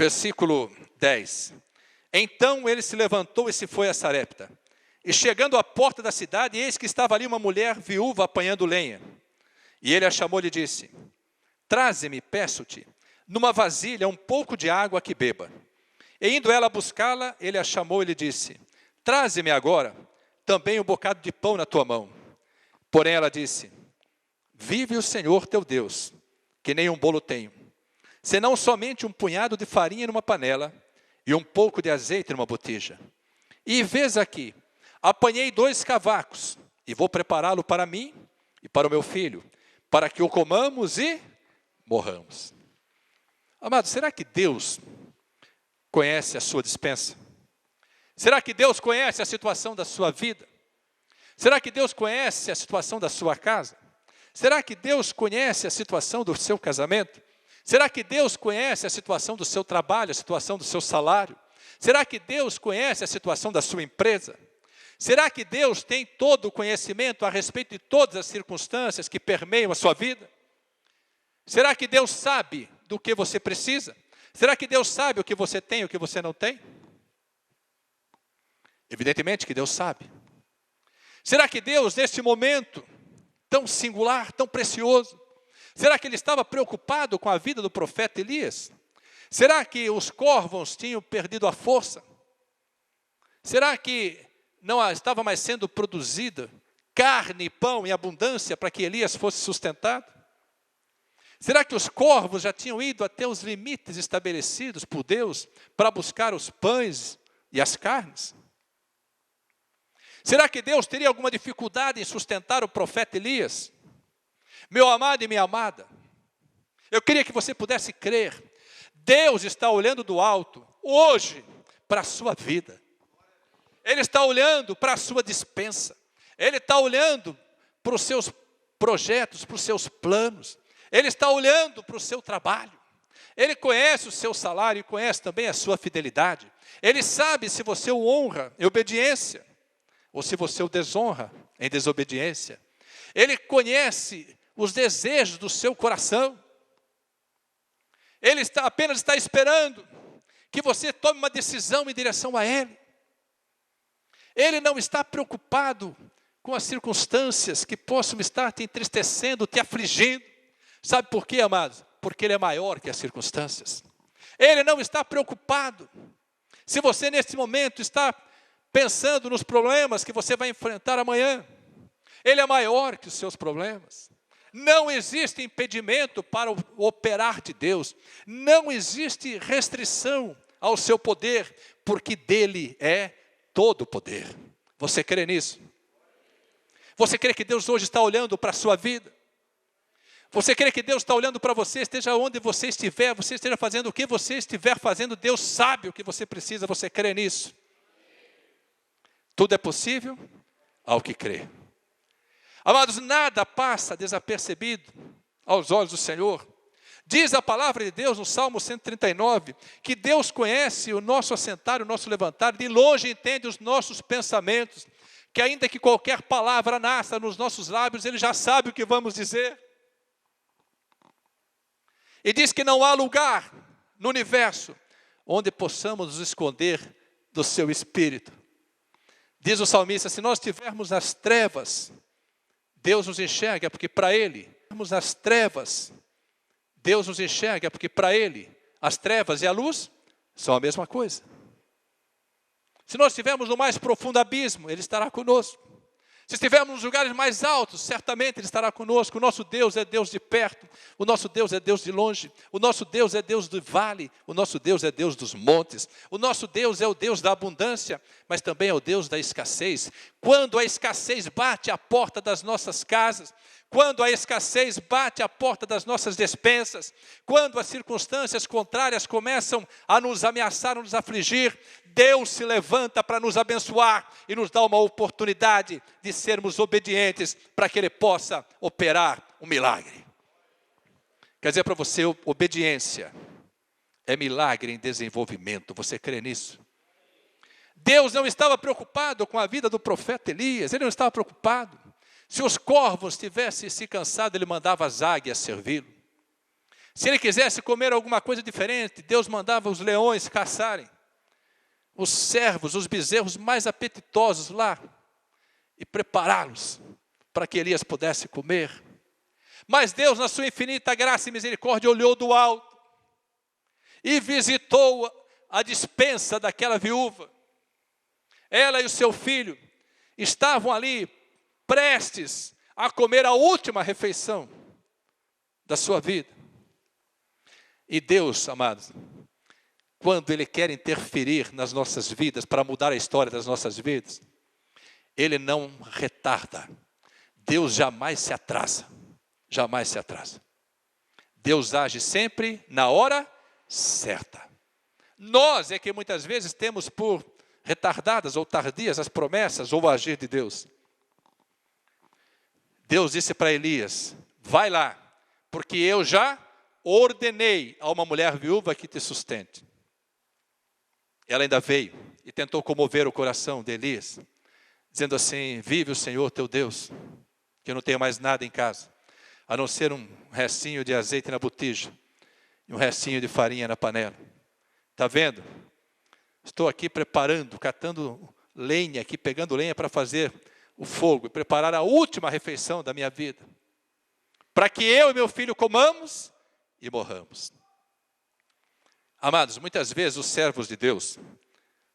Versículo 10. Então ele se levantou e se foi a Sarepta. E chegando à porta da cidade, eis que estava ali uma mulher viúva apanhando lenha. E ele a chamou e lhe disse: traze-me, peço-te, numa vasilha um pouco de água que beba. E indo ela buscá-la, ele a chamou e lhe disse: traze-me agora também um bocado de pão na tua mão. Porém ela disse: vive o Senhor teu Deus, que nem um bolo tenho, senão somente um punhado de farinha numa panela e um pouco de azeite numa botija. E vês aqui, apanhei 2 cavacos, e vou prepará-lo para mim e para o meu filho, para que o comamos e morramos. Amados, será que Deus conhece a sua despensa? Será que Deus conhece a situação da sua vida? Será que Deus conhece a situação da sua casa? Será que Deus conhece a situação do seu casamento? Será que Deus conhece a situação do seu trabalho, a situação do seu salário? Será que Deus conhece a situação da sua empresa? Será que Deus tem todo o conhecimento a respeito de todas as circunstâncias que permeiam a sua vida? Será que Deus sabe do que você precisa? Será que Deus sabe o que você tem e o que você não tem? Evidentemente que Deus sabe. Será que Deus, neste momento tão singular, tão precioso, será que Ele estava preocupado com a vida do profeta Elias? Será que os corvos tinham perdido a força? Será que não estava mais sendo produzida carne e pão em abundância para que Elias fosse sustentado? Será que os corvos já tinham ido até os limites estabelecidos por Deus para buscar os pães e as carnes? Será que Deus teria alguma dificuldade em sustentar o profeta Elias? Meu amado e minha amada, eu queria que você pudesse crer. Deus está olhando do alto, hoje, para a sua vida. Ele está olhando para a sua despensa. Ele está olhando para os seus projetos, para os seus planos. Ele está olhando para o seu trabalho. Ele conhece o seu salário e conhece também a sua fidelidade. Ele sabe se você o honra em obediência ou se você o desonra em desobediência. Ele conhece os desejos do seu coração. Ele apenas está esperando que você tome uma decisão em direção a Ele. Ele não está preocupado com as circunstâncias que possam estar te entristecendo, te afligindo. Sabe por quê, amados? Porque Ele é maior que as circunstâncias. Ele não está preocupado. Se você neste momento está pensando nos problemas que você vai enfrentar amanhã, Ele é maior que os seus problemas. Não existe impedimento para o operar de Deus. Não existe restrição ao seu poder, porque dele é todo o poder. Você crê nisso? Você crê que Deus hoje está olhando para a sua vida? Você crê que Deus está olhando para você, esteja onde você esteja fazendo o que você estiver fazendo, Deus sabe o que você precisa, você crê nisso? Tudo é possível ao que crê. Amados, nada passa desapercebido aos olhos do Senhor. Diz a palavra de Deus no Salmo 139, que Deus conhece o nosso assentar, o nosso levantar, de longe entende os nossos pensamentos, que ainda que qualquer palavra nasça nos nossos lábios, Ele já sabe o que vamos dizer. E diz que não há lugar no universo onde possamos nos esconder do seu Espírito. Diz o salmista, se nós estivermos nas trevas, Deus nos enxerga, porque para Ele, nas trevas, Deus nos enxerga, porque para Ele, as trevas e a luz são a mesma coisa. Se nós estivermos no mais profundo abismo, Ele estará conosco. Se estivermos nos lugares mais altos, certamente Ele estará conosco. O nosso Deus é Deus de perto, o nosso Deus é Deus de longe, o nosso Deus é Deus do vale, o nosso Deus é Deus dos montes, o nosso Deus é o Deus da abundância, mas também é o Deus da escassez. Quando a escassez bate à porta das nossas casas, quando a escassez bate à porta das nossas despensas, quando as circunstâncias contrárias começam a nos ameaçar, a nos afligir, Deus se levanta para nos abençoar e nos dá uma oportunidade de sermos obedientes para que Ele possa operar um milagre. Quer dizer para você, obediência é milagre em desenvolvimento. Você crê nisso? Deus não estava preocupado com a vida do profeta Elias, Ele não estava preocupado. Se os corvos tivessem se cansado, Ele mandava as águias servi-lo. Se ele quisesse comer alguma coisa diferente, Deus mandava os leões caçarem os servos, os bezerros mais apetitosos lá e prepará-los para que Elias pudesse comer. Mas Deus, na sua infinita graça e misericórdia, olhou do alto e visitou a despensa daquela viúva. Ela e o seu filho estavam ali prestes a comer a última refeição da sua vida. E Deus, amados, quando Ele quer interferir nas nossas vidas, para mudar a história das nossas vidas, Ele não retarda. Deus jamais se atrasa. Jamais se atrasa. Deus age sempre na hora certa. Nós é que muitas vezes temos por retardadas ou tardias as promessas ou o agir de Deus. Deus disse para Elias, vai lá, porque eu já ordenei a uma mulher viúva que te sustente. Ela ainda veio e tentou comover o coração de Elias, dizendo assim, vive o Senhor teu Deus, que eu não tenho mais nada em casa, a não ser um restinho de azeite na botija e um restinho de farinha na panela. Está vendo? Estou aqui preparando, catando lenha aqui, pegando lenha para fazer o fogo e preparar a última refeição da minha vida, para que eu e meu filho comamos e morramos. Amados, muitas vezes os servos de Deus,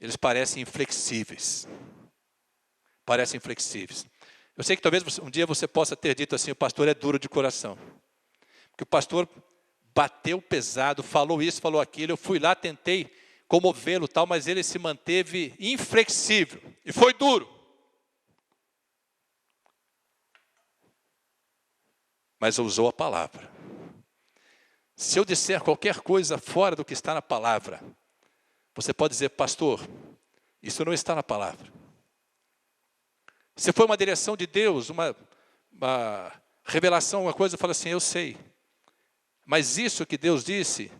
eles parecem inflexíveis. Parecem inflexíveis. Eu sei que talvez um dia você possa ter dito assim, o pastor é duro de coração. Porque o pastor bateu pesado, falou isso, falou aquilo, eu fui lá, tentei comovê-lo, tal, mas ele se manteve inflexível e foi duro. Mas usou a palavra. Se eu disser qualquer coisa fora do que está na palavra, você pode dizer, pastor, isso não está na palavra. Se foi uma direção de Deus, uma revelação, uma coisa, fala assim, eu sei. Mas isso que Deus disse,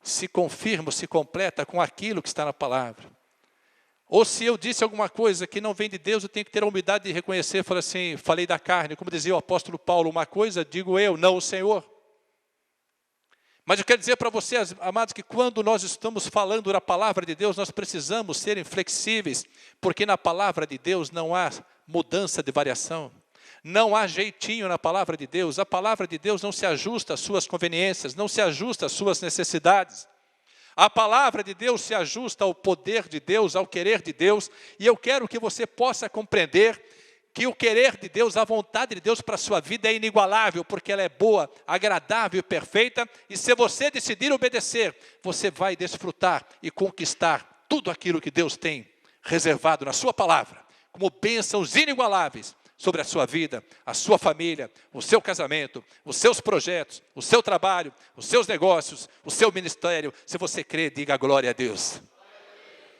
se confirma, se completa com aquilo que está na palavra. Ou se eu disse alguma coisa que não vem de Deus, eu tenho que ter a humildade de reconhecer, falar assim, falei da carne, como dizia o apóstolo Paulo, uma coisa digo eu, não o Senhor. Mas eu quero dizer para vocês, amados, que quando nós estamos falando da palavra de Deus, nós precisamos ser inflexíveis, porque na palavra de Deus não há mudança de variação. Não há jeitinho na palavra de Deus. A palavra de Deus não se ajusta às suas conveniências, não se ajusta às suas necessidades. A palavra de Deus se ajusta ao poder de Deus, ao querer de Deus. E eu quero que você possa compreender que o querer de Deus, a vontade de Deus para a sua vida é inigualável, porque ela é boa, agradável e perfeita. E se você decidir obedecer, você vai desfrutar e conquistar tudo aquilo que Deus tem reservado na sua palavra, como bênçãos inigualáveis sobre a sua vida, a sua família, o seu casamento, os seus projetos, o seu trabalho, os seus negócios, o seu ministério. Se você crê, diga glória a Deus.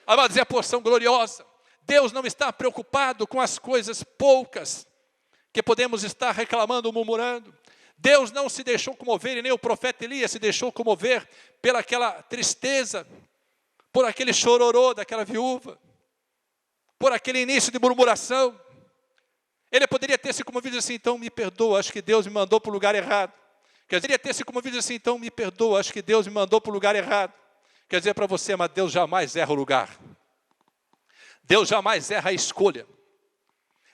Amados, é a porção gloriosa. Deus não está preocupado com as coisas poucas que podemos estar reclamando, murmurando. Deus não se deixou comover, e nem o profeta Elias se deixou comover pelaquela tristeza, por aquele chororô daquela viúva, por aquele início de murmuração. Ele poderia ter se comovido assim, então me perdoa, acho que Deus me mandou para o lugar errado. Quer dizer, ele poderia ter se comovido assim, então me perdoa, acho que Deus me mandou para o lugar errado. Quer dizer para você, mas Deus jamais erra o lugar. Deus jamais erra a escolha.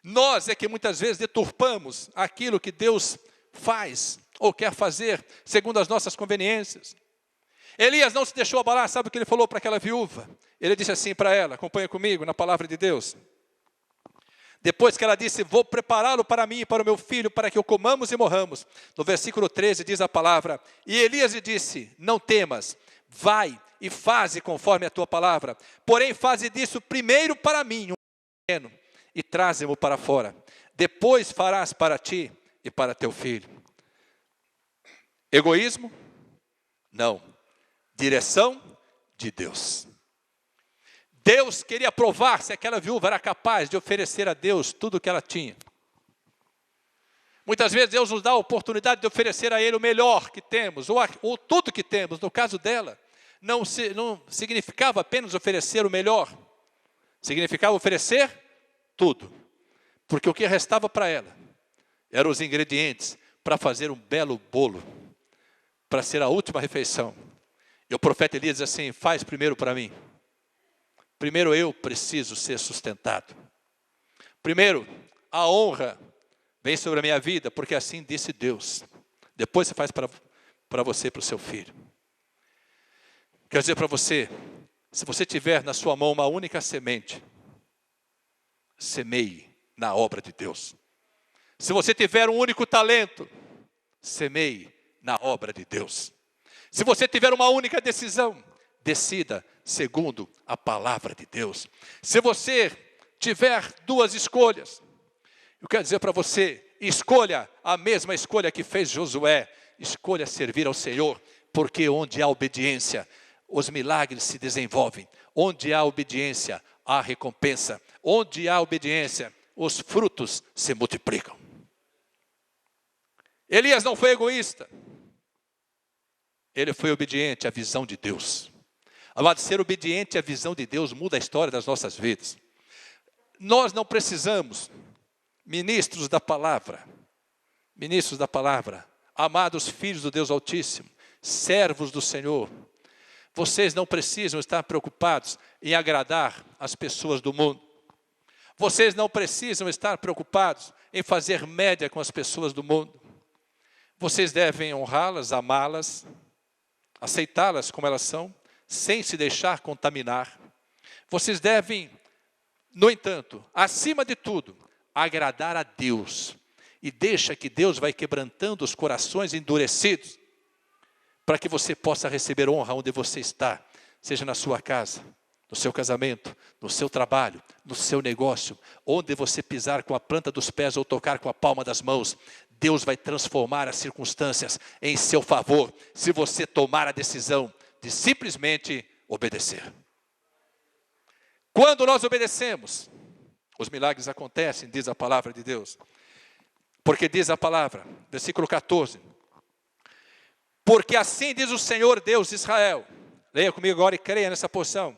Nós é que muitas vezes deturpamos aquilo que Deus faz ou quer fazer segundo as nossas conveniências. Elias não se deixou abalar, sabe o que ele falou para aquela viúva? Ele disse assim para ela, acompanha comigo na palavra de Deus. Depois que ela disse, vou prepará-lo para mim e para o meu filho, para que o comamos e morramos. No versículo 13 diz a palavra, e Elias lhe disse, não temas, vai e faze conforme a tua palavra. Porém, faze disso primeiro para mim um pequeno e traze-mo para fora. Depois farás para ti e para teu filho. Egoísmo? Não. Direção de Deus. Deus queria provar se aquela viúva era capaz de oferecer a Deus tudo o que ela tinha. Muitas vezes Deus nos dá a oportunidade de oferecer a Ele o melhor que temos, ou tudo que temos. No caso dela, não significava apenas oferecer o melhor, significava oferecer tudo. Porque o que restava para ela eram os ingredientes para fazer um belo bolo, para ser a última refeição. E o profeta Elias diz assim: faz primeiro para mim. Primeiro eu preciso ser sustentado. Primeiro, a honra vem sobre a minha vida, porque assim disse Deus. Depois você faz para você e para o seu filho. Quero dizer para você, se você tiver na sua mão uma única semente, semeie na obra de Deus. Se você tiver um único talento, semeie na obra de Deus. Se você tiver uma única decisão, decida segundo a palavra de Deus. Se você tiver duas escolhas, eu quero dizer para você, escolha a mesma escolha que fez Josué. Escolha servir ao Senhor, porque onde há obediência, os milagres se desenvolvem. Onde há obediência, há recompensa. Onde há obediência, os frutos se multiplicam. Elias não foi egoísta. Ele foi obediente à visão de Deus. Amado, ser obediente à visão de Deus muda a história das nossas vidas. Nós não precisamos, ministros da palavra, amados filhos do Deus Altíssimo, servos do Senhor, vocês não precisam estar preocupados em agradar as pessoas do mundo. Vocês não precisam estar preocupados em fazer média com as pessoas do mundo. Vocês devem honrá-las, amá-las, aceitá-las como elas são, sem se deixar contaminar. Vocês devem, no entanto, acima de tudo, agradar a Deus. E deixa que Deus vai quebrantando os corações endurecidos, para que você possa receber honra onde você está, seja na sua casa, no seu casamento, no seu trabalho, no seu negócio, onde você pisar com a planta dos pés ou tocar com a palma das mãos, Deus vai transformar as circunstâncias em seu favor, se você tomar a decisão de simplesmente obedecer. Quando nós obedecemos, os milagres acontecem, diz a palavra de Deus. Porque diz a palavra, versículo 14. Porque assim diz o Senhor Deus de Israel. Leia comigo agora e creia nessa porção.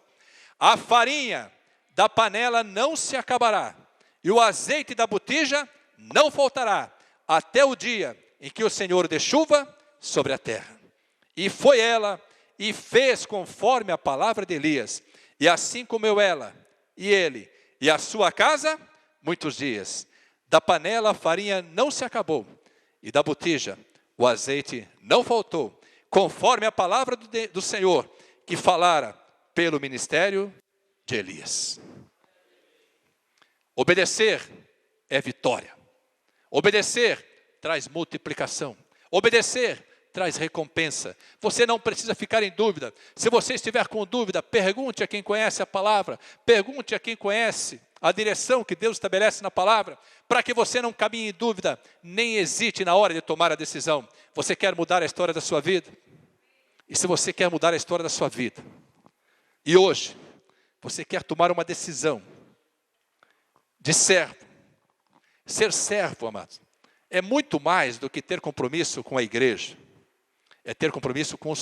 A farinha da panela não se acabará, e o azeite da botija não faltará, até o dia em que o Senhor dê chuva sobre a terra. E foi ela, e fez conforme a palavra de Elias. E assim comeu ela, e ele, e a sua casa, muitos dias. Da panela a farinha não se acabou, e da botija o azeite não faltou, conforme a palavra do Senhor, que falara pelo ministério de Elias. Obedecer é vitória. Obedecer traz multiplicação. Obedecer traz recompensa. Você não precisa ficar em dúvida. Se você estiver com dúvida, pergunte a quem conhece a palavra. Pergunte a quem conhece a direção que Deus estabelece na palavra, para que você não caminhe em dúvida, nem hesite na hora de tomar a decisão. Você quer mudar a história da sua vida? E se você quer mudar a história da sua vida, e hoje você quer tomar uma decisão de servo, ser servo, amados, é muito mais do que ter compromisso com a igreja, é ter compromisso com o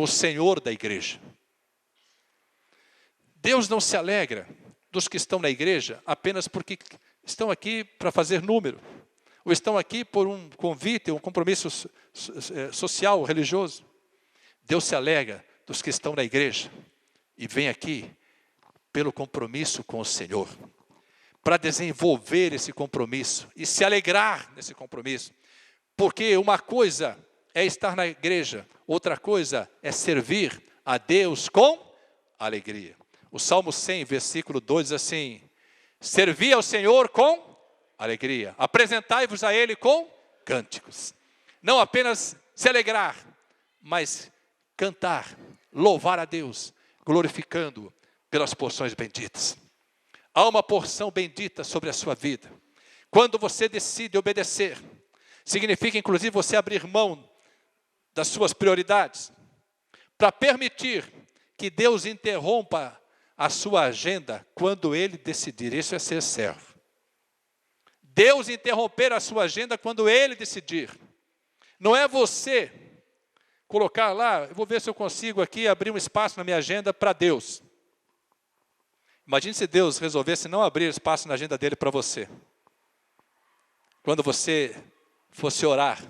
Senhor da igreja. Deus não se alegra dos que estão na igreja apenas porque estão aqui para fazer número, ou estão aqui por um convite, um compromisso social, religioso. Deus se alegra dos que estão na igreja e vem aqui pelo compromisso com o Senhor, para desenvolver esse compromisso e se alegrar nesse compromisso, porque uma coisa é estar na igreja, outra coisa é servir a Deus com alegria. O Salmo 100, versículo 2 diz assim: servi ao Senhor com alegria, apresentai-vos a Ele com cânticos. Não apenas se alegrar, mas cantar, louvar a Deus, glorificando-o pelas porções benditas. Há uma porção bendita sobre a sua vida. Quando você decide obedecer, significa inclusive você abrir mão das suas prioridades, para permitir que Deus interrompa a sua agenda quando Ele decidir. Isso é ser servo. Deus interromper a sua agenda quando Ele decidir. Não é você colocar lá, eu vou ver se eu consigo aqui abrir um espaço na minha agenda para Deus. Imagine se Deus resolvesse não abrir espaço na agenda dele para você. Quando você fosse orar,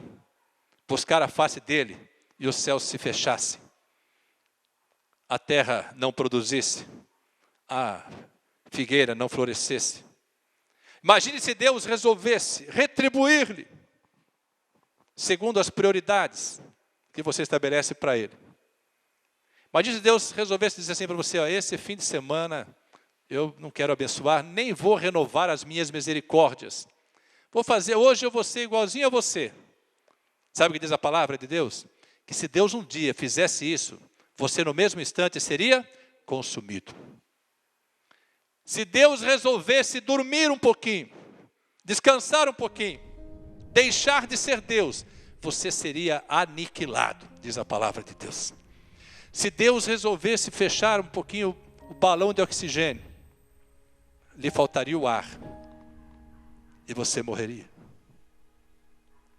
buscar a face dele e os céus se fechassem, a terra não produzisse, a figueira não florescesse. Imagine se Deus resolvesse retribuir-lhe segundo as prioridades que você estabelece para ele. Imagine se Deus resolvesse dizer assim para você: ó, esse fim de semana eu não quero abençoar, nem vou renovar as minhas misericórdias. Hoje eu vou ser igualzinho a você. Sabe o que diz a palavra de Deus? Que se Deus um dia fizesse isso, você no mesmo instante seria consumido. Se Deus resolvesse dormir um pouquinho, descansar um pouquinho, deixar de ser Deus, você seria aniquilado, diz a palavra de Deus. Se Deus resolvesse fechar um pouquinho o balão de oxigênio, lhe faltaria o ar e você morreria.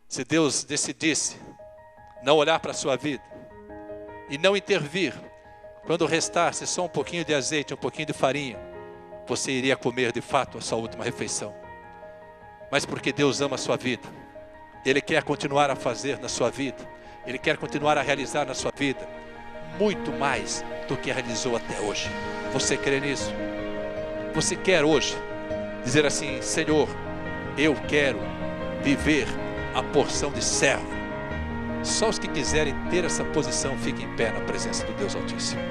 Se Deus decidisse não olhar para a sua vida e não intervir, quando restasse só um pouquinho de azeite, um pouquinho de farinha, você iria comer de fato a sua última refeição. Mas porque Deus ama a sua vida, Ele quer continuar a fazer na sua vida, Ele quer continuar a realizar na sua vida muito mais do que realizou até hoje. Você crê nisso? Você quer hoje dizer assim: Senhor, eu quero viver a porção de servo? Só os que quiserem ter essa posição fiquem em pé na presença do Deus Altíssimo.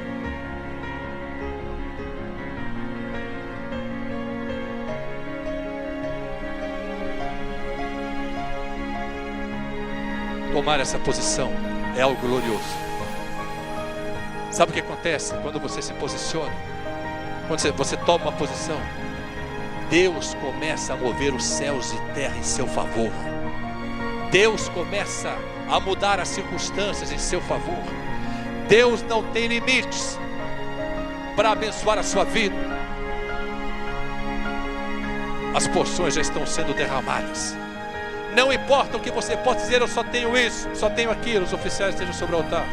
Tomar essa posição é algo glorioso. Sabe o que acontece quando você se posiciona? Quando você toma uma posição, Deus começa a mover os céus e terra em seu favor. Deus começa a mudar as circunstâncias em seu favor. Deus não tem limites para abençoar a sua vida. As porções já estão sendo derramadas. Não importa o que você possa dizer: eu só tenho isso, só tenho aquilo. Os oficiais estejam sobre o altar.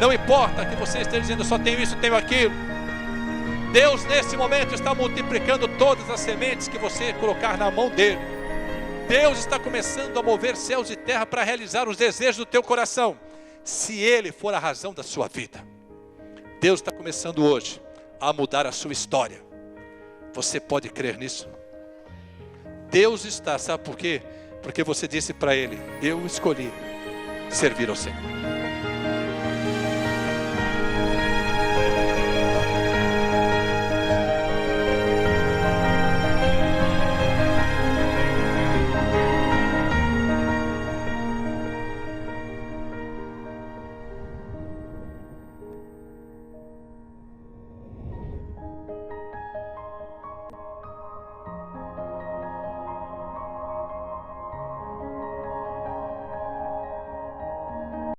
Não importa que você esteja dizendo: eu só tenho isso, tenho aquilo. Deus nesse momento está multiplicando todas as sementes que você colocar na mão dele. Deus está começando a mover céus e terra para realizar os desejos do teu coração, se ele for a razão da sua vida. Deus está começando hoje a mudar a sua história. Você pode crer nisso? Deus está, sabe por quê? Porque você disse para ele: eu escolhi servir ao Senhor.